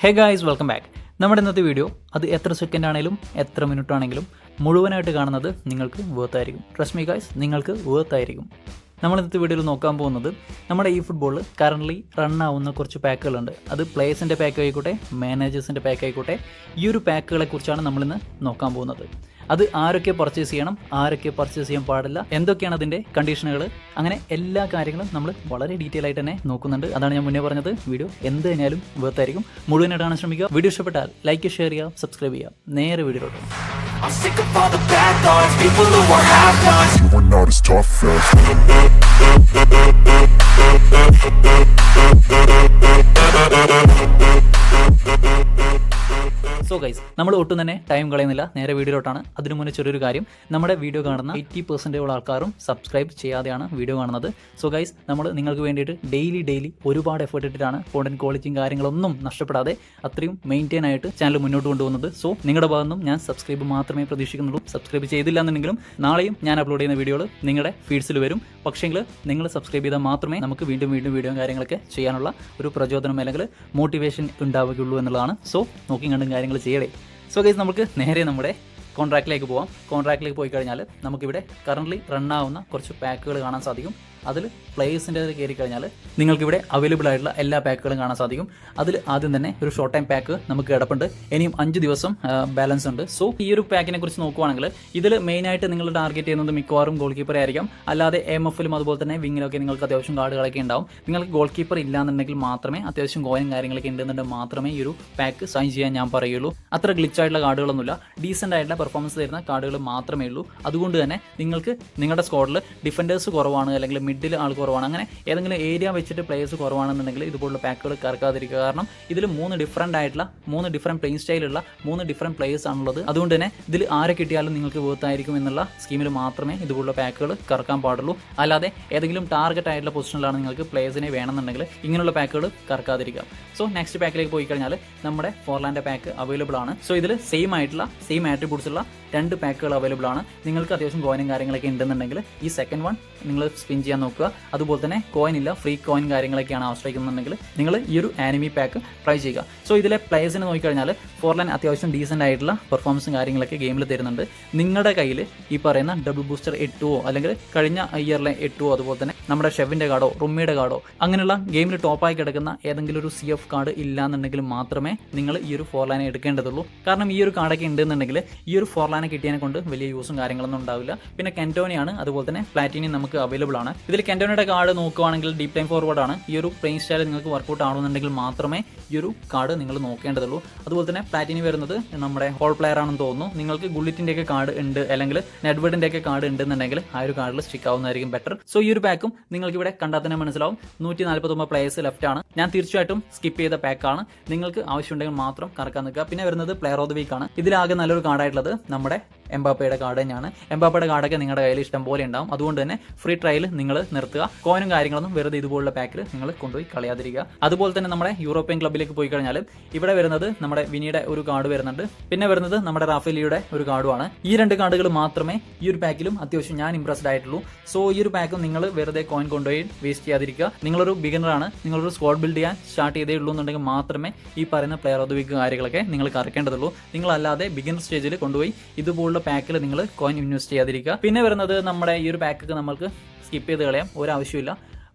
Hey guys, welcome back. നമ്മുടെ ഇന്നത്തെ video അത് എത്ര സെക്കൻഡ് ആണെങ്കിലും എത്ര മിനിറ്റ് ആണെങ്കിലും മുഴുവനായിട്ട് കാണുന്നത് നിങ്ങൾക്ക് വേർത്തായിരിക്കും. ട്രസ്റ്റ് മീ ഗായ്സ്, നിങ്ങൾക്ക് വേർത്തായിരിക്കും. നമ്മൾ ഇന്നത്തെ വീഡിയോയിൽ നോക്കാൻ പോകുന്നത് നമ്മുടെ ഈ ഫുട്ബോളിൽ കറൻ്റ്ലി റൺ ആവുന്ന കുറച്ച് പാക്കുകളുണ്ട്. അത് പ്ലേയേഴ്സിൻ്റെ പാക്ക് ആയിക്കോട്ടെ, മാനേജേഴ്സിൻ്റെ പാക്ക് ആയിക്കോട്ടെ, ഈ ഒരു പാക്കുകളെ കുറിച്ചാണ് നമ്മളിന്ന് നോക്കാൻ പോകുന്നത്. അത് ആരൊക്കെ പർച്ചേസ് ചെയ്യണം, ആരൊക്കെ പർച്ചേസ് ചെയ്യാൻ പാടില്ല, എന്തൊക്കെയാണ് അതിൻ്റെ കണ്ടീഷനുകൾ, അങ്ങനെ എല്ലാ കാര്യങ്ങളും നമ്മൾ വളരെ ഡീറ്റെയിൽ ആയിട്ട് തന്നെ നോക്കുന്നുണ്ട്. അതാണ് ഞാൻ മുന്നേ പറഞ്ഞത്, വീഡിയോ എന്ത് കഴിഞ്ഞാലും വേർത്തായിരിക്കും. മുഴുവനായിട്ട് കാണാൻ ശ്രമിക്കുക. വീഡിയോ ഇഷ്ടപ്പെട്ടാൽ ലൈക്ക്, ഷെയർ ചെയ്യുക, സബ്സ്ക്രൈബ് ചെയ്യുക. നേരെ വീഡിയോയിലോട്ട്. I'm sick of all the bad thoughts, people who are half-nots. You are not as tough as so guys, നമ്മൾ ഒട്ടും തന്നെ ടൈം കളയുന്നില്ല, നേരെ വീഡിയോയിലോട്ടാണ്. അതിനു മുന്നേ ചെറിയൊരു കാര്യം, നമ്മുടെ വീഡിയോ കാണുന്ന 80% ആൾക്കാരും സബ്സ്ക്രൈബ് ചെയ്യാതെയാണ് വീഡിയോ കാണുന്നത്. സോ ഗൈസ്, നമ്മൾ നിങ്ങൾക്ക് വേണ്ടിയിട്ട് ഡെയിലി ഒരുപാട് എഫേർട്ട് ഇട്ടിട്ടാണ് കോണ്ടന്റ് ക്വാളിറ്റിയും കാര്യങ്ങളൊന്നും നഷ്ടപ്പെടാതെ അത്രയും മെയിൻറ്റെയിൻ ആയിട്ട് ചാനൽ മുന്നോട്ട് കൊണ്ടുപോകുന്നത്. സോ നിങ്ങളുടെ ഭാഗത്തുനിന്നും ഞാൻ സബ്സ്ക്രൈബ് മാത്രമേ പ്രതീക്ഷിക്കുന്നുള്ളൂ. സബ്സ്ക്രൈബ് ചെയ്തില്ല എന്നുണ്ടെങ്കിലും നാളെയും ഞാൻ അപ്ലോഡ് ചെയ്യുന്ന വീഡിയോകൾ നിങ്ങളുടെ ഫീഡ്സിൽ വരും. പക്ഷേങ്കിൽ നിങ്ങൾ സബ്സ്ക്രൈബ് ചെയ്താൽ മാത്രമേ നമുക്ക് വീണ്ടും വീഡിയോ കാര്യങ്ങളൊക്കെ ചെയ്യാനുള്ള ഒരു പ്രചോദനം അല്ലെങ്കിൽ മോട്ടിവേഷൻ ഉണ്ടാവുകയുള്ളൂ എന്നുള്ളതാണ്. സോ നോക്കി കണ്ടും കാര്യങ്ങൾ ചെയ്യണേ. സോ ഗൈസ്, നമുക്ക് നേരെ നമ്മുടെ കോൺട്രാക്റ്റിലേക്ക് പോവാം. കോൺട്രാക്റ്റിലേക്ക് പോയി കഴിഞ്ഞാൽ നമുക്കിവിടെ കറൻ്റ്ലി റൺ ആവുന്ന കുറച്ച് പാക്കുകൾ കാണാൻ സാധിക്കും. അതിൽ പ്ലേയേഴ്സിൻ്റെ കയറി കഴിഞ്ഞാൽ നിങ്ങൾക്കിവിടെ അവൈലബിൾ ആയിട്ടുള്ള എല്ലാ പാക്കുകളും കാണാൻ സാധിക്കും. അതിൽ ആദ്യം തന്നെ ഒരു ഷോർട്ട് ടൈം പാക്ക് നമുക്ക് കിടപ്പുണ്ട്. ഇനിയും 5 ദിവസം ബാലൻസ് ഉണ്ട്. സോ ഈ ഒരു പാക്കിനെ കുറിച്ച് നോക്കുവാണെങ്കിൽ ഇതിൽ മെയിനായിട്ട് നിങ്ങൾ ടാർഗറ്റ് ചെയ്യുന്നത് മിക്കവാറും ഗോൾ കീപ്പറെ ആയിരിക്കാം. അല്ലാതെ MF-ലും അതുപോലെ തന്നെ വിങ്ങിലൊക്കെ നിങ്ങൾക്ക് അത്യാവശ്യം കാർഡുകളൊക്കെ ഉണ്ടാവും. നിങ്ങൾക്ക് ഗോൾ കീപ്പർ ഇല്ലാന്നുണ്ടെങ്കിൽ മാത്രമേ, അത്യാവശ്യം കോയിനും കാര്യങ്ങളൊക്കെ ഉണ്ടെന്നുണ്ടെങ്കിൽ മാത്രമേ ഈ ഒരു പാക്ക് സൈൻ ചെയ്യാൻ ഞാൻ പറയുള്ളൂ. അത്ര ഗ്ലിച്ച് ആയിട്ടുള്ള കാർഡുകളൊന്നുമില്ല, ഡീസൻ്റ് ആയിട്ടുള്ള പെർഫോമൻസ് തരുന്ന കാർഡുകൾ മാത്രമേ ഉള്ളൂ. അതുകൊണ്ട് തന്നെ നിങ്ങൾക്ക് നിങ്ങളുടെ സ്ക്വാഡിൽ ഡിഫൻഡേഴ്സ് കുറവാണ്, അല്ലെങ്കിൽ മിഡിൽ ആൾ കുറവാണ്, അങ്ങനെ ഏതെങ്കിലും ഏരിയ വെച്ചിട്ട് പ്ലേയേഴ്സ് കുറവാണെന്നുണ്ടെങ്കിൽ ഇതുപോലുള്ള പാക്കുകൾ കറക്കാതിരിക്കുക. കാരണം ഇതിൽ 3 ഡിഫറെൻറ്റ് പ്ലേയിങ് സ്റ്റൈലുള്ള 3 ഡിഫറെൻറ്റ് പ്ലേയേഴ്സ് ആണുള്ളത്. അതുകൊണ്ട് തന്നെ ഇതിൽ ആരെ കിട്ടിയാലും നിങ്ങൾക്ക് വേർത്തായിരിക്കും എന്നുള്ള സ്കീമിൽ മാത്രമേ ഇതുപോലുള്ള പാക്കുകൾ കറക്കാൻ പാടുള്ളൂ. അല്ലാതെ ഏതെങ്കിലും ടാർഗറ്റ് ആയിട്ടുള്ള പൊസിഷനിലാണ് നിങ്ങൾക്ക് പ്ലേയേഴ്സിനെ വേണമെന്നുണ്ടെങ്കിൽ ഇങ്ങനെയുള്ള പാക്കുകൾ കറക്കാതിരിക്കുക. സോ നെക്സ്റ്റ് പാക്കിലേക്ക് പോയി കഴിഞ്ഞാൽ നമ്മുടെ ഫോർലാൻഡ് പാക്ക് അവൈലബിൾ ആണ്. സോ ഇതിൽ സെയിം ആട്രിബ്യൂട്ട്സ് ഉള്ള 2 പാക്കുകൾ അവൈലബിൾ ആണ്. നിങ്ങൾക്ക് അത്യാവശ്യം കോയിനും കാര്യങ്ങളൊക്കെ ഉണ്ടെന്നുണ്ടെങ്കിൽ ഈ സെക്കൻഡ് വൺ നിങ്ങൾ സ്പിൻ ചെയ്യാൻ നോക്കുക. അതുപോലെ തന്നെ കോയിൻ ഇല്ല, ഫ്രീ കോയിൻ കാര്യങ്ങളൊക്കെയാണ് ആശ്രയിക്കുന്നുണ്ടെങ്കിൽ നിങ്ങൾ ഈ ഒരു ആനിമി പാക്ക് ട്രൈ ചെയ്യുക. സോ ഇതിലെ പ്ലേയേഴ്സിനെ നോക്കിക്കഴിഞ്ഞാൽ ഫോർലാൻഡ് അത്യാവശ്യം ഡീസൻ്റ് ആയിട്ടുള്ള പെർഫോമൻസും കാര്യങ്ങളൊക്കെ ഗെയിമിൽ തരുന്നുണ്ട്. നിങ്ങളുടെ കയ്യിൽ ഈ പറയുന്ന ഡബിൾ ബൂസ്റ്റർ 8 അല്ലെങ്കിൽ കഴിഞ്ഞ ഇയറിലെ 8 അതുപോലെ തന്നെ നമ്മുടെ ഷെവിൻ്റെ കാർഡോ റുമ്മിയുടെ കാർഡോ അങ്ങനെയുള്ള ഗെയിമിൽ ടോപ്പായി കിടക്കുന്ന ഏതെങ്കിലും ഒരു CF കാർഡ് ഇല്ലാന്നുണ്ടെങ്കിൽ മാത്രമേ നിങ്ങൾ ഈ ഒരു ഫോർലാനെ എടുക്കേണ്ടതുള്ളൂ. കാരണം ഈ ഒരു കാർഡൊക്കെ ഉണ്ടെന്നുണ്ടെങ്കിൽ ഈ ഒരു ഫോർലാനെ കിട്ടിയതിനെ കൊണ്ട് വലിയ യൂസും കാര്യങ്ങളൊന്നും ഉണ്ടാവില്ല. പിന്നെ കെൻറ്റോണിയാണ്, അതുപോലെ തന്നെ പ്ലാറ്റിനി നമുക്ക് അവൈലബിൾ ആണ്. ഇതിൽ കെൻറ്റോണിയുടെ കാർഡ് നോക്കുകയാണെങ്കിൽ ഡീപ് ടൈം ഫോർവേഡ് ആണ്. ഈ ഒരു പ്ലേയിങ് സ്റ്റൈൽ നിങ്ങൾക്ക് വർക്കൗട്ട് ആണെന്നുണ്ടെങ്കിൽ മാത്രമേ ഈ ഒരു കാർഡ് നിങ്ങൾ നോക്കേണ്ടതുള്ളൂ. അതുപോലെ തന്നെ പ്ലാറ്റിനി വരുന്നത് നമ്മുടെ ഹോൾ പ്ലെയർ ആണെന്ന് തോന്നുന്നു. നിങ്ങൾക്ക് ഗുള്ളിറ്റിൻ്റെ ഒക്കെ കാർഡ് ഉണ്ട്, അല്ലെങ്കിൽ നെഡ്വേഡിൻ്റെ ഒക്കെ കാർഡ് ഉണ്ടെന്നുണ്ടെങ്കിൽ ആ ഒരു കാർഡിൽ സ്റ്റിക്ക് ആവുന്നതായിരിക്കും ബെറ്റർ. സോ ഈ ഒരു പാക്കും നിങ്ങൾക്ക് ഇവിടെ കണ്ടാൽ തന്നെ മനസ്സിലാവും. 149 പ്ലേയേഴ്സ് ലെഫ്റ്റ് ആണ്. ഞാൻ തീർച്ചയായിട്ടും സ്കിപ്പ് ചെയ്ത പാക്കാണ്. നിങ്ങൾക്ക് ആവശ്യമുണ്ടെങ്കിൽ മാത്രം കറക്കാൻ നിൽക്കുക. പിന്നെ വരുന്നത് പ്ലെയർ ഓഫ് ദ വീക്ക് ആണ്. ഇതിലാകെ നല്ലൊരു കാർഡായിട്ടുള്ളത് നമ്മുടെ എംബാപ്പയുടെ കാർഡ് തന്നെയാണ്. എംബാപ്പയുടെ കാർഡൊക്കെ നിങ്ങളുടെ കയ്യിൽ ഇഷ്ടം പോലെ ഉണ്ടാവും. അതുകൊണ്ട് തന്നെ ഫ്രീ ട്രയൽ നിങ്ങൾ നിർത്തുക. കോയിനും കാര്യങ്ങളൊന്നും വെറുതെ ഇതുപോലുള്ള പാക്കിൽ നിങ്ങൾ കൊണ്ടുപോയി കളയാതിരിക്കുക. അതുപോലെ തന്നെ നമ്മുടെ യൂറോപ്യൻ ക്ലബ്ബിലേക്ക് പോയി കഴിഞ്ഞാൽ ഇവിടെ വരുന്നത് നമ്മുടെ വിനിയുടെ ഒരു കാർഡ് വരുന്നുണ്ട്. പിന്നെ വരുന്നത് നമ്മുടെ റാഫേലിയുടെ ഒരു കാർഡുമാണ്. ഈ 2 കാർഡുകൾ മാത്രമേ ഈ ഒരു പാക്കിലും അത്യാവശ്യം ഞാൻ ഇംപ്രസ്ഡ് ആയിട്ടുള്ളൂ. സോ ഈ ഒരു പാക്കും നിങ്ങൾ വെറുതെ കോയിൻ കൊണ്ടുപോയി വേസ്റ്റ് ചെയ്യാതിരിക്കുക. നിങ്ങളൊരു ബിഗിനറാണ്, നിങ്ങളൊരു സ്ക്വാഡ് ബിൽഡ് ചെയ്യാൻ സ്റ്റാർട്ട് ചെയ്തേ ഉള്ളൂ എന്നുണ്ടെങ്കിൽ മാത്രമേ ഈ പറയുന്ന പ്ലെയർ ഓഫ് ദ വീക്ക് കാര്യങ്ങളൊക്കെ നിങ്ങൾ കറക്കേണ്ടതുള്ളൂ. നിങ്ങളല്ലാതെ ബിഗിനർ സ്റ്റേജിൽ കൊണ്ടുപോയി ഇതുപോലുള്ള പാക്കിൽ നിങ്ങൾ കോയിൻ ഇൻവെസ്റ്റ് ചെയ്യാതിരിക്കുക. പിന്നെ വരുന്നത് നമ്മുടെ ഈ ഒരു പാക്കൊക്കെ നമുക്ക് സ്കിപ്പ് ചെയ്ത് കളയാം, ഒരാവശ്യമില്ല.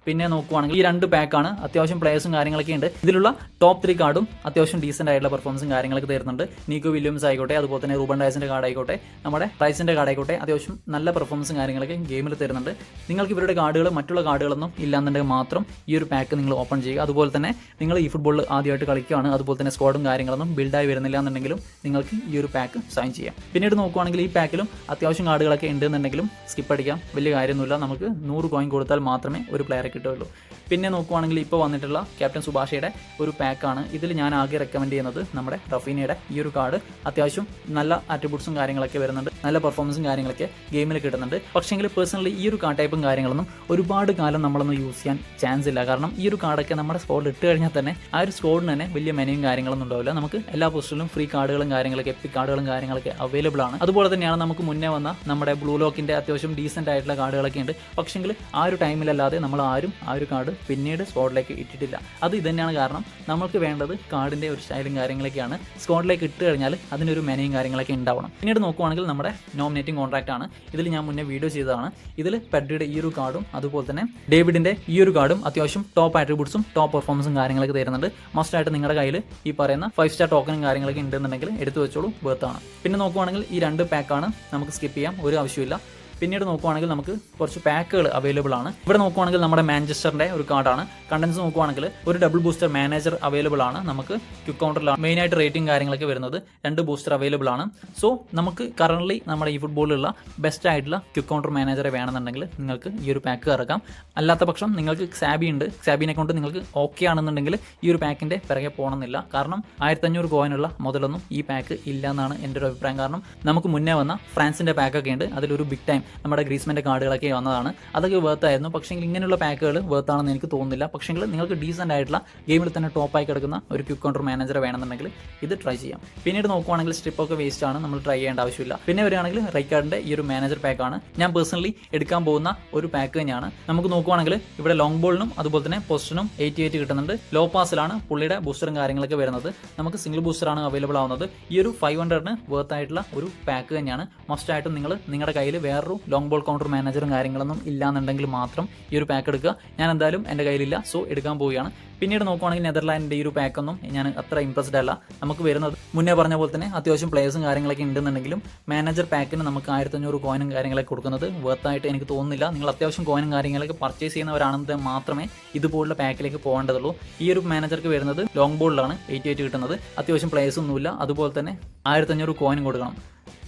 പിന്നെ നോക്കുവാണെങ്കിൽ ഈ 2 പാക്കാണ്. അത്യാവശ്യം പ്ലേയേഴ്സും കാര്യങ്ങളൊക്കെ ഉണ്ട്. ഇതിലുള്ള ടോപ്പ് 3 കാർഡും അത്യാവശ്യം ഡീസൻ്റ് ആയിട്ടുള്ള പെർഫോമൻസും കാര്യങ്ങളൊക്കെ തരുന്നുണ്ട്. നീക്കോ വില്യംസ് ആയിക്കോട്ടെ, അതുപോലെ തന്നെ റൂബൻ ഡയസിൻ്റെ കാർഡ് ആയിക്കോട്ടെ, നമ്മുടെ റൈസിൻ്റെ കാർഡ് ആയിക്കോട്ടെ, അത്യാവശ്യം നല്ല പെർഫോമൻസും കാര്യങ്ങളൊക്കെ ഗെയിമിൽ തരുന്നുണ്ട്. നിങ്ങൾക്ക് ഇവരുടെ കാർഡുകൾ മറ്റുള്ള കാർഡുകളൊന്നും ഇല്ലാന്നുണ്ടെങ്കിൽ മാത്രം ഈ ഒരു പാക്ക് നിങ്ങൾ ഓപ്പൺ ചെയ്യുക. അതുപോലെ തന്നെ നിങ്ങൾ ഈ ഫുട്ബോളിൽ ആദ്യമായിട്ട് കളിക്കുകയാണ്, അതുപോലെ തന്നെ സ്ക്വാഡും കാര്യങ്ങളൊന്നും ബിൽഡായി വരുന്നില്ല എന്നുണ്ടെങ്കിലും നിങ്ങൾക്ക് ഈ ഒരു പാക്ക് സൈൻ ചെയ്യാം. പിന്നീട് നോക്കുവാണെങ്കിൽ ഈ പാക്കിലും അത്യാവശ്യം കാർഡുകളൊക്കെ ഉണ്ടെന്നുണ്ടെങ്കിലും സ്കിപ്പ് അടിക്കാം, വലിയ കാര്യമൊന്നുമില്ല. നമുക്ക് 100 കോയിൻ കൊടുത്താൽ മാത്രമേ ഒരു പ്ലെയറെ കിട്ടുള്ളൂ. പിന്നെ നോക്കുവാണെങ്കിൽ ഇപ്പോൾ വന്നിട്ടുള്ള ക്യാപ്റ്റൻ സുഭാഷയുടെ ഒരു പാക്കാണ്. ഇതിൽ ഞാൻ ആകെ റെക്കമെൻഡ് ചെയ്യുന്നത് നമ്മുടെ റഫീനയുടെ ഈ ഒരു കാർഡ്. അത്യാവശ്യം നല്ല ആട്രിബ്യൂട്ട്സും കാര്യങ്ങളൊക്കെ വരുന്നുണ്ട്, നല്ല പെർഫോമൻസും കാര്യങ്ങളൊക്കെ ഗെയിമിൽ കിട്ടുന്നുണ്ട്. പക്ഷേങ്കിൽ പേഴ്സണലി ഈ ഒരു കാർഡ് ടൈപ്പും കാര്യങ്ങളൊന്നും ഒരുപാട് കാലം നമ്മളൊന്നും യൂസ് ചെയ്യാൻ ചാൻസ് ഇല്ല. കാരണം ഈ ഒരു കാർഡൊക്കെ നമ്മുടെ സ്കോഡിൽ ഇട്ട് കഴിഞ്ഞാൽ തന്നെ ആ ഒരു സ്കോഡിന് തന്നെ വലിയ മെനയും കാര്യങ്ങളൊന്നും ഉണ്ടാവില്ല. നമുക്ക് എല്ലാ പൊസിഷനിലും ഫ്രീ കാർഡുകളും കാര്യങ്ങളൊക്കെ, എപ്പിക് കാർഡുകളും കാര്യങ്ങളൊക്കെ അവൈലബിൾ ആണ്. അതുപോലെ തന്നെയാണ് നമുക്ക് മുന്നേ വന്ന നമ്മുടെ ബ്ലൂ ലോക്കിൻ്റെ അത്യാവശ്യം ഡീസൻ്റ് ആയിട്ടുള്ള കാർഡുകളൊക്കെ ഉണ്ട്. പക്ഷേങ്കിൽ ആ ഒരു ടൈമിലല്ലാതെ നമ്മൾ ആരും ആ ഒരു കാർഡ് പിന്നീട് സ്ക്വാഡിലേക്ക് ഇട്ടിട്ടില്ല. അത് ഇതന്നെയാണ് കാരണം. നമ്മൾക്ക് വേണ്ടത് കാർഡിൻ്റെ ഒരു സ്റ്റൈലും കാര്യങ്ങളൊക്കെയാണ്. സ്ക്വാഡിലേക്ക് ഇട്ട് കഴിഞ്ഞാൽ അതിനൊരു മെനയും കാര്യങ്ങളൊക്കെ ഉണ്ടാവണം. പിന്നീട് നോക്കുവാണെങ്കിൽ നമ്മുടെ നോമിനേറ്റിംഗ് കോൺട്രാക്റ്റ് ആണ്. ഇതിൽ ഞാൻ മുന്നേ വീഡിയോ ചെയ്തതാണ്. ഇതിൽ പെഡ്രിയുടെ ഈ ഒരു കാർഡും അതുപോലെ തന്നെ ഡേവിഡിൻ്റെ ഈ ഒരു കാർഡും അത്യാവശ്യം ടോപ്പ് ആട്രിബ്യൂട്ട്സും ടോപ്പ് പെർഫോമൻസും കാര്യങ്ങളൊക്കെ തരുന്നുണ്ട്. മസ്റ്റായിട്ട് നിങ്ങളുടെ കയ്യിൽ ഈ പറയുന്ന 5 സ്റ്റാർ ടോക്കനും കാര്യങ്ങളൊക്കെ ഉണ്ടെന്നുണ്ടെങ്കിൽ എടുത്തു വെച്ചോളൂ, ബർത്താണ്. പിന്നെ നോക്കുവാണെങ്കിൽ ഈ 2 പാക്കാണ്, നമുക്ക് സ്കിപ്പ് ചെയ്യാം, ഒരു ആവശ്യമില്ല. പിന്നീട് നോക്കുവാണെങ്കിൽ നമുക്ക് കുറച്ച് പാക്കുകൾ അവൈലബിൾ ആണ്. ഇവിടെ നോക്കുവാണെങ്കിൽ നമ്മുടെ മാഞ്ചസ്റ്ററിൻ്റെ ഒരു കാർഡാണ്. കണ്ടൻസ് നോക്കുവാണെങ്കിൽ ഒരു ഡബിൾ ബൂസ്റ്റർ മാനേജർ അവൈലബിൾ ആണ്. നമുക്ക് ക്വിക്ക് കൗണ്ടറിലാണ് മെയിനായിട്ട് റേറ്റിംഗ് കാര്യങ്ങളൊക്കെ വരുന്നത്. 2 ബൂസ്റ്റർ അവൈലബിൾ ആണ്. സോ നമുക്ക് കറൻ്റ്ലി നമ്മുടെ ഈ ഫുട്ബോളിലുള്ള ബെസ്റ്റ് ആയിട്ടുള്ള ക്വിക്ക് കൗണ്ടർ മാനേജറെ വേണമെന്നുണ്ടെങ്കിൽ നിങ്ങൾക്ക് ഈ ഒരു പാക്ക് ഇറക്കാം. അല്ലാത്ത പക്ഷം നിങ്ങൾക്ക് സാബി ഉണ്ട്, സാബിനെ കൊണ്ട് നിങ്ങൾക്ക് ഓക്കെ ആണെന്നുണ്ടെങ്കിൽ ഈ ഒരു പാക്കിൻ്റെ പിറകെ പോകണമെന്നില്ല. കാരണം 1500 കോയിനുള്ള മുതലൊന്നും ഈ പാക്ക് ഇല്ല എന്നാണ് എൻ്റെ ഒരു അഭിപ്രായം. കാരണം നമുക്ക് മുന്നേ വന്ന ഫ്രാൻസിൻ്റെ പാക്കൊക്കെ ഉണ്ട്. അതിലൊരു ബിഗ് ടൈം നമ്മുടെ ഗ്രീസ്മാൻ്റെ കാർഡുകളൊക്കെ വന്നതാണ്. അതൊക്കെ വേർത്തായിരുന്നു. പക്ഷേ ഇങ്ങനെയുള്ള പാക്കുകൾ വേർത്താണെന്ന് എനിക്ക് തോന്നുന്നില്ല. പക്ഷേ നിങ്ങൾക്ക് ഡീസൻ്റ് ആയിട്ടുള്ള ഗെയിമിൽ തന്നെ ടോപ്പായി കിടക്കുന്ന ഒരു ക്വിക്ക് കൗണ്ടർ മാനേജറെ വേണമെന്നുണ്ടെങ്കിൽ ഇത് ട്രൈ ചെയ്യാം. പിന്നീട് നോക്കുവാണെങ്കിൽ സ്ട്രിപ്പൊക്കെ വേസ്റ്റ് ആണ്, നമ്മൾ ട്രൈ ചെയ്യേണ്ട ആവശ്യമില്ല. പിന്നെ വരികയാണെങ്കിൽ റൈക്കാർഡിൻ്റെ ഈ ഒരു മാനേജർ പാക്കാണ് ഞാൻ പേഴ്സണലി എടുക്കാൻ പോകുന്ന ഒരു പാക്ക് തന്നെയാണ്. നമുക്ക് നോക്കുവാണെങ്കിൽ ഇവിടെ ലോങ് ബോളിനും അതുപോലെ തന്നെ പൊസിഷനും 88 കിട്ടുന്നുണ്ട്. ലോ പാസിലാണ് പുള്ളിയുടെ ബൂസ്റ്ററും കാര്യങ്ങളൊക്കെ വരുന്നത്. നമുക്ക് സിംഗിൾ ബൂസ്റ്ററാണ് അവൈലബിൾ ആവുന്നത്. ഈ ഒരു 500 വേർത്തായിട്ടുള്ള ഒരു പാക്ക് തന്നെയാണ്. മസ്റ്റായിട്ടും നിങ്ങൾ നിങ്ങളുടെ കയ്യിൽ വേറൊരു ലോങ് ബോൾ കൗണ്ടർ മാനേജറും കാര്യങ്ങളൊന്നും ഇല്ലാന്നുണ്ടെങ്കിൽ മാത്രം ഈ ഒരു പാക്ക് എടുക്കുക. ഞാൻ എന്തായാലും എൻ്റെ കയ്യിലില്ല, സോ എടുക്കാൻ പോവുകയാണ്. പിന്നീട് നോക്കുവാണെങ്കിൽ നെതർലാൻഡിൻ്റെ ഈ ഒരു പാക്കൊന്നും ഞാൻ അത്ര ഇംപ്രസ്ഡ് അല്ല. നമുക്ക് വരുന്നത് മുന്നേ പറഞ്ഞ പോലെ തന്നെ അത്യാവശ്യം പ്ലേയേഴ്സും കാര്യങ്ങളൊക്കെ ഉണ്ടെന്നുണ്ടെങ്കിലും മാനേജർ പാക്കിന് നമുക്ക് 1500 കോയിനും കാര്യങ്ങളൊക്കെ കൊടുക്കുന്നത് വർത്തായിട്ട് എനിക്ക് തോന്നുന്നില്ല. നിങ്ങൾ അത്യാവശ്യം കോയിനും കാര്യങ്ങളൊക്കെ പർച്ചേസ് ചെയ്യുന്നവരാണെങ്കിൽ മാത്രമേ ഇതുപോലുള്ള പാക്കിലേക്ക് പോകേണ്ടതുള്ളൂ. ഈ ഒരു മാനേജർക്ക് വരുന്നത് ലോങ് ബോളിലാണ് 88 കിട്ടുന്നത്. അത്യാവശ്യം പ്ലേയേഴ്സ് ഒന്നുമില്ല. അതുപോലെ തന്നെ 1500 കോയിനും കൊടുക്കണം.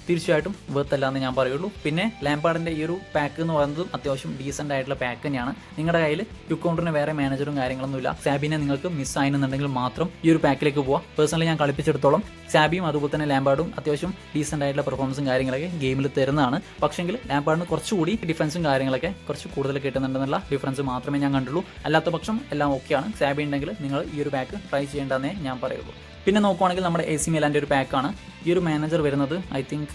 തീർച്ചയായിട്ടും വേർത്തല്ല എന്ന് ഞാൻ പറയുള്ളൂ. പിന്നെ ലാംപാർഡിൻ്റെ ഈ ഒരു പാക്ക് എന്ന് പറയുന്നതും അത്യാവശ്യം ഡീസൻ്റ് ആയിട്ടുള്ള പാക്ക് തന്നെയാണ്. നിങ്ങളുടെ കയ്യിൽ ക്വിക്ക് കൗണ്ടറിന് വേറെ മാനേജറും കാര്യങ്ങളൊന്നുമില്ല. സാബിനെ നിങ്ങൾക്ക് മിസ് ആയെന്നുണ്ടെങ്കിൽ മാത്രം ഈ ഒരു പാക്കിലേക്ക് പോവാം. പേഴ്സണലി ഞാൻ കളിപ്പിച്ചെടുത്തോളം സാബിയും അതുപോലെ തന്നെ ലാംപാർഡും അത്യാവശ്യം ഡീസൻ്റ് ആയിട്ടുള്ള പെർഫോമൻസും കാര്യങ്ങളൊക്കെ ഗെയിമിൽ തരുന്നതാണ്. പക്ഷെങ്കിൽ ലാംപാർഡിന് കുറച്ചുകൂടി ഡിഫൻസും കാര്യങ്ങളൊക്കെ കുറച്ച് കൂടുതൽ കിട്ടുന്നുണ്ടെന്നുള്ള ഡിഫറൻസ് മാത്രമേ ഞാൻ കണ്ടുള്ളൂ. അല്ലാത്ത പക്ഷം എല്ലാം ഓക്കെയാണ്. സാബി ഉണ്ടെങ്കിൽ നിങ്ങൾ ഈ ഒരു പാക്ക് ട്രൈ ചെയ്യേണ്ടതെന്നേ ഞാൻ പറയുള്ളൂ. പിന്നെ നോക്കുവാണെങ്കിൽ നമ്മുടെ AC മിലാൻ്റെ ഒരു പാക്കാണ്. ഈ ഒരു മാനേജർ വരുന്നത് ഐ തിങ്ക്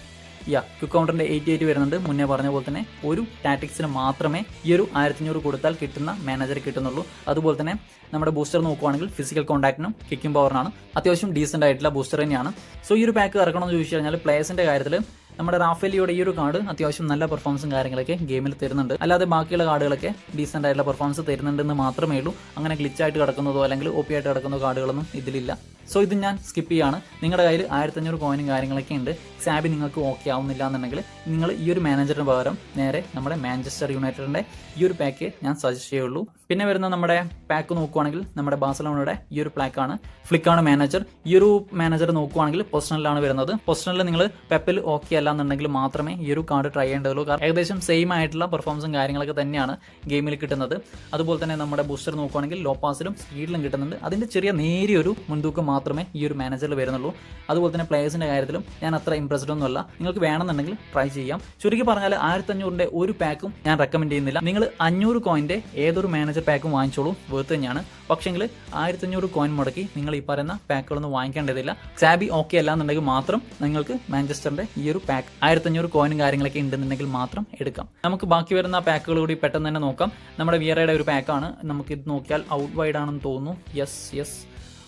ക്വിക്ക് കൗണ്ടറിൻ്റെ 88 വരുന്നുണ്ട്. മുന്നേ പറഞ്ഞ പോലെ തന്നെ ഒരു ടാറ്റിക്സിന് മാത്രമേ ഈ ഒരു 1500 കൊടുത്താൽ കിട്ടുന്ന മാനേജർ കിട്ടുന്നുള്ളൂ. അതുപോലെ തന്നെ നമ്മുടെ ബൂസ്റ്റർ നോക്കുവാണെങ്കിൽ ഫിസിക്കൽ കോൺടാക്റ്റിനും കിക്കിംഗ് പവറിനാണ്. അത്യാവശ്യം ഡീസൻ്റ് ആയിട്ടുള്ള ബൂസ്റ്റർ തന്നെയാണ്. സോ ഈ ഒരു പാക്ക് ഇറക്കണമെന്ന് ചോദിച്ചു കഴിഞ്ഞാൽ പ്ലേയേഴ്സിൻ്റെ കാര്യത്തിൽ നമ്മുടെ റാഫേലിയുടെ ഈ ഒരു കാർഡ് അത്യാവശ്യം നല്ല പെർഫോമൻസും കാര്യങ്ങളൊക്കെ ഗെയിമിൽ തരുന്നുണ്ട്. അല്ലാതെ ബാക്കിയുള്ള കാർഡുകളൊക്കെ ഡീസൻ്റ് ആയിട്ടുള്ള പെർഫോമൻസ് തരുന്നുണ്ടെന്ന് മാത്രമേ ഉള്ളൂ. അങ്ങനെ ഗ്ലിച്ചായിട്ട് കിടക്കുന്നതോ അല്ലെങ്കിൽ OP ആയിട്ട് കിടക്കുന്ന കാർഡുകളൊന്നും ഇതിലില്ല. സോ ഇത് ഞാൻ സ്കിപ്പ് ചെയ്യാണ്. നിങ്ങളുടെ കയ്യിൽ 1500 കോയിനും കാര്യങ്ങളൊക്കെ ഉണ്ട്. സാബി നിങ്ങൾക്ക് ഓക്കെ ആവുന്നില്ല എന്നുണ്ടെങ്കിൽ നിങ്ങൾ ഈ ഒരു മാനേജറിന് പകരം നേരെ നമ്മുടെ മാഞ്ചസ്റ്റർ യുണൈറ്റഡിൻ്റെ ഈ ഒരു പാക്ക് ഞാൻ സജസ്റ്റ് ചെയ്യുള്ളൂ. പിന്നെ വരുന്ന നമ്മുടെ പാക്ക് നോക്കുവാണെങ്കിൽ നമ്മുടെ ബാഴ്സലോണയുടെ ഈ ഒരു പാക്കാണ്. ഫ്ലിക്കാണ് മാനേജർ. ഈ ഒരു മാനേജർ നോക്കുവാണെങ്കിൽ പൊസിഷനിലാണ് വരുന്നത്. പൊസിഷനിൽ നിങ്ങൾ പെപ്പിൽ ഓക്കെ അല്ല എന്നുണ്ടെങ്കിൽ മാത്രമേ ഈ ഒരു കാർഡ് ട്രൈ ചെയ്യേണ്ടതുള്ളൂ. കാരണം ഏകദേശം സെയിം ആയിട്ടുള്ള പെർഫോമൻസും കാര്യങ്ങളൊക്കെ തന്നെയാണ് ഗെയിമിൽ കിട്ടുന്നത്. അതുപോലെ തന്നെ നമ്മുടെ ബൂസ്റ്റർ നോക്കുവാണെങ്കിൽ ലോ പാസിലും സ്പീഡിലും കിട്ടുന്നുണ്ട്. അതിൻ്റെ ചെറിയ നേരിയൊരു മുൻതൂക്കം മാത്രമേ ഈ ഒരു മാനേജറിൽ വരുന്നുള്ളൂ. അതുപോലെ തന്നെ പ്ലേയേഴ്സിൻ്റെ കാര്യത്തിലും ഞാൻ അത്ര ഇംപ്രസ്ഡ് ഒന്നുമല്ല. നിങ്ങൾക്ക് വേണമെന്നുണ്ടെങ്കിൽ ട്രൈ ചെയ്യാം. ചുരുക്കി പറഞ്ഞാൽ 1500 ഒരു പാക്കും ഞാൻ റെക്കമെൻഡ് ചെയ്യുന്നില്ല. നിങ്ങൾ 500 കോയിൻ്റെ ഏതൊരു മാനേജർ പാക്കും വാങ്ങിച്ചോളൂ, വേർത്ത് തന്നെയാണ്. പക്ഷെങ്കിൽ 1500 കോയിൻ മുടക്കി നിങ്ങൾ ഈ പറയുന്ന പാക്കുകളൊന്നും വാങ്ങിക്കേണ്ടതില്ല. സാബി ഓക്കെ അല്ല എന്നുണ്ടെങ്കിൽ മാത്രം നിങ്ങൾക്ക് മാഞ്ചസ്റ്ററിൻ്റെ ഈ ഒരു പാക്ക് 1500 കോയിനും കാര്യങ്ങളൊക്കെ ഉണ്ടെന്നുണ്ടെങ്കിൽ മാത്രം എടുക്കാം. നമുക്ക് ബാക്കി വരുന്ന പാക്കുകൾ കൂടി പെട്ടെന്ന് തന്നെ നോക്കാം. നമ്മുടെ വിയറയുടെ ഒരു പാക്കാണ്. നമുക്കിത് നോക്കിയാൽ ഔട്ട് വൈഡ് ആണെന്ന് തോന്നുന്നു. യെസ്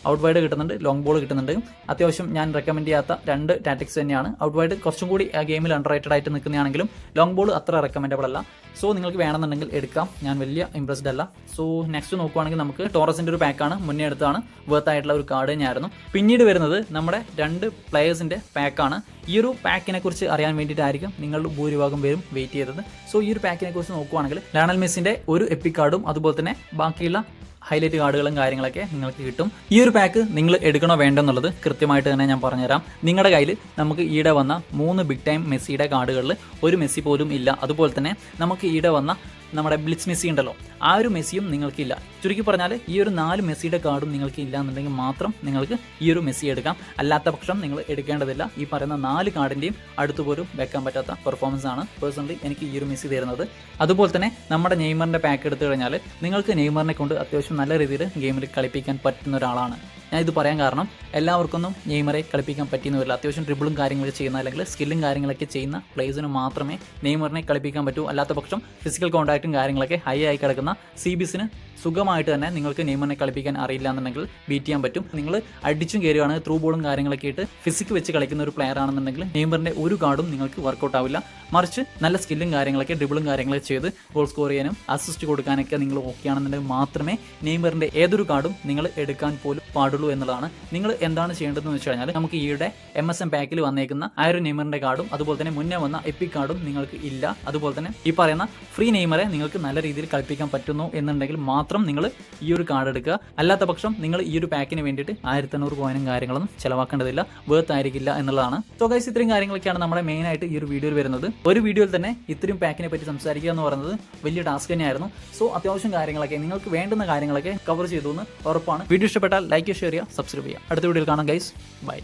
ഔട്ട് വൈഡ് കിട്ടുന്നുണ്ട്, ലോങ് ബോൾ കിട്ടുന്നുണ്ട്. അത്യാവശ്യം ഞാൻ റെക്കമെൻഡ് ചെയ്യാത്ത 2 ടാറ്റിക്സ് തന്നെയാണ്. ഔട്ട് വൈഡ് കുറച്ചും കൂടി ഗെയിമിൽ അണ്ടർറേറ്റഡ് ആയിട്ട് നിൽക്കുന്നതാണെങ്കിലും ലോങ് ബോൾ അത്ര റെക്കമെൻഡബിൾ അല്ല. സോ നിങ്ങൾക്ക് വേണമെന്നുണ്ടെങ്കിൽ എടുക്കാം. ഞാൻ വലിയ ഇംപ്രസ്ഡ് അല്ല. സോ നെക്സ്റ്റ് നോക്കുവാണെങ്കിൽ നമുക്ക് ടോറസിൻ്റെ ഒരു പാക്കാണ്. മുന്നേ എടുത്താണ്. വേർത്തായിട്ടുള്ള ഒരു കാർഡ് തന്നെയായിരുന്നു. പിന്നീട് വരുന്നത് നമ്മുടെ 2 പ്ലേയേഴ്സിൻ്റെ പാക്കാണ്. ഈ ഒരു പാക്കിനെ കുറിച്ച് അറിയാൻ വേണ്ടിയിട്ടായിരിക്കും നിങ്ങളുടെ ഭൂരിഭാഗം പേരും വെയിറ്റ് ചെയ്തത്. സോ ഈ ഒരു പാക്കിനെ കുറിച്ച് നോക്കുവാണെങ്കിൽ ലയണൽ മെസ്സിൻ്റെ ഒരു എപ്പിക് കാർഡും അതുപോലെ തന്നെ ബാക്കിയുള്ള ഹൈലൈറ്റ് കാർഡുകളും കാര്യങ്ങളൊക്കെ നിങ്ങൾക്ക് കിട്ടും. ഈ ഒരു പാക്ക് നിങ്ങൾ എടുക്കണോ വേണ്ടെന്നുള്ളത് കൃത്യമായിട്ട് തന്നെ ഞാൻ പറഞ്ഞുതരാം. നിങ്ങളുടെ കയ്യിൽ നമുക്ക് ഈടെ വന്ന 3 ബിഗ് ടൈം മെസ്സിയുടെ കാർഡുകളിൽ ഒരു മെസ്സി പോലും ഇല്ല. അതുപോലെ തന്നെ നമുക്ക് ഈടെ വന്ന നമ്മുടെ ബ്ലിറ്റ്സ് മെസ്സി ഉണ്ടല്ലോ, ആ ഒരു മെസ്സിയും നിങ്ങൾക്കില്ല. ചുരുക്കി പറഞ്ഞാൽ ഈ ഒരു 4 മെസ്സിയുടെ കാർഡും നിങ്ങൾക്ക് ഇല്ല എന്നുണ്ടെങ്കിൽ മാത്രം നിങ്ങൾക്ക് ഈ ഒരു മെസ്സി എടുക്കാം. അല്ലാത്ത പക്ഷം നിങ്ങൾ എടുക്കേണ്ടതില്ല. ഈ പറയുന്ന 4 കാർഡിൻ്റെയും അടുത്ത് പോലും വെക്കാൻ പറ്റാത്ത പെർഫോമൻസ് ആണ് പേഴ്സണലി എനിക്ക് ഈ ഒരു മെസ്സി തരുന്നത്. അതുപോലെ തന്നെ നമ്മുടെ നെയ്മറിൻ്റെ പാക്ക് എടുത്തു കഴിഞ്ഞാൽ നിങ്ങൾക്ക് നെയ്മറിനെ കൊണ്ട് അത്യാവശ്യം നല്ല രീതിയിൽ ഗെയിമിൽ കളിപ്പിക്കാൻ പറ്റുന്ന ഒരാളാണ്. ഞാൻ ഇത് പറയാൻ കാരണം എല്ലാവർക്കൊന്നും നെയ്മറെ കളിപ്പിക്കാൻ പറ്റിയെന്ന് വരില്ല. അത്യാവശ്യം ഡ്രിബിളും കാര്യങ്ങളൊക്കെ ചെയ്യുന്ന അല്ലെങ്കിൽ സ്കില്ലും കാര്യങ്ങളൊക്കെ ചെയ്യുന്ന പ്ലേയേഴ്സിന് മാത്രമേ നെയ്മറിനെ കളിപ്പിക്കാൻ പറ്റൂ. അല്ലാത്ത പക്ഷം ഫിസിക്കൽ കോൺടാക്റ്റും കാര്യങ്ങളൊക്കെ ഹൈ ആയി കിടക്കുന്ന CBSന് സുഖമായിട്ട് തന്നെ നിങ്ങൾക്ക് നെയ്മറിനെ കളിപ്പിക്കാൻ അറിയില്ല എന്നുണ്ടെങ്കിൽ ബീറ്റ് ചെയ്യാൻ പറ്റും. നിങ്ങൾ അടിച്ചും കയറുകയാണ്, ത്രൂ ബോളും കാര്യങ്ങളൊക്കെ ഇട്ട് ഫിസിക്ക് വെച്ച് കളിക്കുന്ന ഒരു പ്ലെയർ ആണെന്നുണ്ടെങ്കിൽ നെയ്മറിൻ്റെ ഒരു കാർഡും നിങ്ങൾക്ക് വർക്കൗട്ട് ആവില്ല. മറിച്ച് നല്ല സ്കില്ലും കാര്യങ്ങളൊക്കെ ഡ്രിബിളും കാര്യങ്ങളൊക്കെ ചെയ്ത് ഗോൾ സ്കോർ ചെയ്യാനും അസിസ്റ്റ് കൊടുക്കാനൊക്കെ നിങ്ങൾ ഓക്കെ ആണെന്നുണ്ടെങ്കിൽ മാത്രമേ നെയ്മറിൻ്റെ ഏതൊരു കാർഡും നിങ്ങൾ എടുക്കാൻ പോലും പാടുള്ളൂ എന്നുള്ളതാണ്. നിങ്ങൾ എന്താണ് ചെയ്യേണ്ടതെന്ന് വെച്ച് കഴിഞ്ഞാൽ നമുക്ക് ഈയിടെ MSM പാക്കിൽ വന്നേക്കുന്ന ആ ഒരു നെയ്മറിൻ്റെ കാർഡും അതുപോലെ തന്നെ മുന്നേ വന്ന എപ്പിക് കാർഡും നിങ്ങൾക്ക് ഇല്ല. അതുപോലെ തന്നെ ഈ പറയുന്ന ഫ്രീ നെയ്മറെ നിങ്ങൾക്ക് നല്ല രീതിയിൽ കളിപ്പിക്കാൻ പറ്റുന്നു എന്നുണ്ടെങ്കിൽ മാത്രം നിങ്ങൾ ഈ ഒരു കാർഡ് എടുക്കുക. അല്ലാത്ത പക്ഷം നിങ്ങൾ ഈ ഒരു പാക്കിന് വേണ്ടിയിട്ട് 1500 കോയിനും കാര്യങ്ങളൊന്നും ചിലവാക്കേണ്ടതില്ല, വേർത്ത് ആയിരിക്കില്ല എന്നുള്ളതാണ്. സോ ഗൈസ്, ഇത്രയും കാര്യങ്ങളൊക്കെയാണ് നമ്മുടെ മെയിൻ ആയിട്ട് ഈ ഒരു വീഡിയോയിൽ വരുന്നത്. ഒരു വീഡിയോയിൽ തന്നെ ഇത്രയും പാക്കിനെ പറ്റി സംസാരിക്കുക എന്ന് പറയുന്നത് വലിയ ടാസ്ക് തന്നെയായിരുന്നു. സോ അത്യാവശ്യം കാര്യങ്ങളൊക്കെ നിങ്ങൾക്ക് വേണ്ടുന്ന കാര്യങ്ങളൊക്കെ കവർ ചെയ്തു എന്ന് ഉറപ്പാണ്. വീഡിയോ ഇഷ്ടപ്പെട്ടാൽ ലൈക്ക്, ഷെയർ ചെയ്യുക, സബ്സ്ക്രൈബ് ചെയ്യുക. അടുത്ത വീഡിയോയിൽ കാണാം ഗൈസ്, ബൈ.